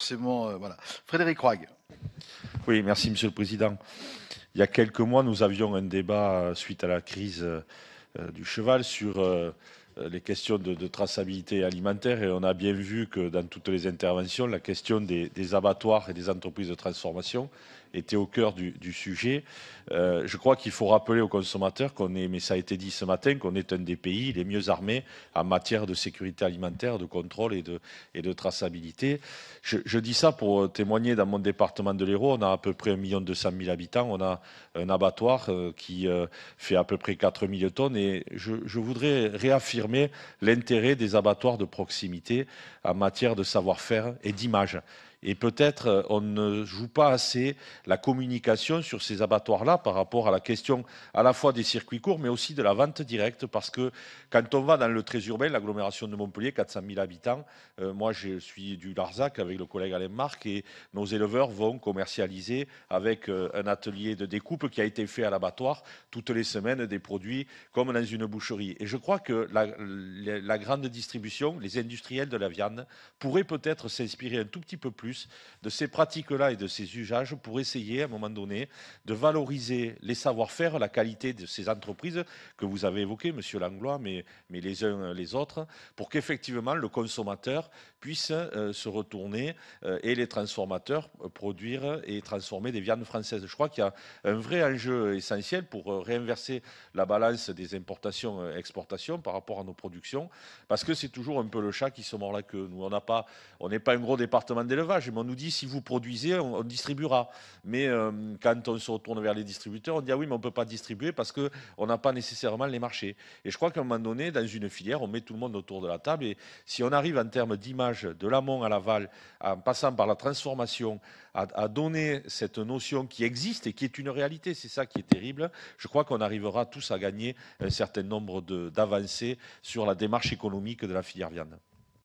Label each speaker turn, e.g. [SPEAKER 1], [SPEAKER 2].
[SPEAKER 1] Forcément, voilà. Frédéric Roig.
[SPEAKER 2] Oui, merci Monsieur le Président. Il y a quelques mois, nous avions un débat suite à la crise du cheval sur les questions de traçabilité alimentaire et on a bien vu que dans toutes les interventions, la question des abattoirs et des entreprises de transformation était au cœur du sujet. Je crois qu'il faut rappeler aux consommateurs qu'on est, mais ça a été dit ce matin, qu'on est un des pays les mieux armés en matière de sécurité alimentaire, de contrôle et de traçabilité. Je dis ça pour témoigner dans mon département de l'Hérault, on a à peu près 1 200 000 habitants, on a un abattoir qui fait à peu près 4 000 tonnes et je voudrais réaffirmer l'intérêt des abattoirs de proximité en matière de savoir-faire et d'image. Et peut-être on ne joue pas assez la communication sur ces abattoirs-là par rapport à la question à la fois des circuits courts mais aussi de la vente directe parce que quand on va dans le très urbain, l'agglomération de Montpellier, 400 000 habitants, moi je suis du Larzac avec le collègue Alain Marc et nos éleveurs vont commercialiser avec un atelier de découpe qui a été fait à l'abattoir toutes les semaines des produits comme dans une boucherie. Et je crois que la grande distribution, les industriels de la viande pourraient peut-être s'inspirer un tout petit peu plus de ces pratiques-là et de ces usages pour essayer à un moment donné de valoriser les savoir-faire, la qualité de ces entreprises que vous avez évoquées, Monsieur Langlois, mais les uns les autres, pour qu'effectivement le consommateur puisse se retourner et les transformateurs produire et transformer des viandes françaises. Je crois qu'il y a un vrai enjeu essentiel pour réinverser la balance des importations-exportations par rapport à nos productions, parce que c'est toujours un peu le chat qui se mord la queue. Nous, on n'est pas un gros département d'élevage, mais on nous dit si vous produisez, on distribuera. Mais quand on se retourne vers les distributeurs, on dit ah oui, mais on ne peut pas distribuer parce qu'on n'a pas nécessairement les marchés. Et je crois qu'à un moment donné, dans une filière, on met tout le monde autour de la table. Et si on arrive en termes d'image de l'amont à l'aval, en passant par la transformation, à donner cette notion qui existe et qui est une réalité, c'est ça qui est terrible, je crois qu'on arrivera tous à gagner un certain nombre d'avancées sur la démarche économique de la filière viande.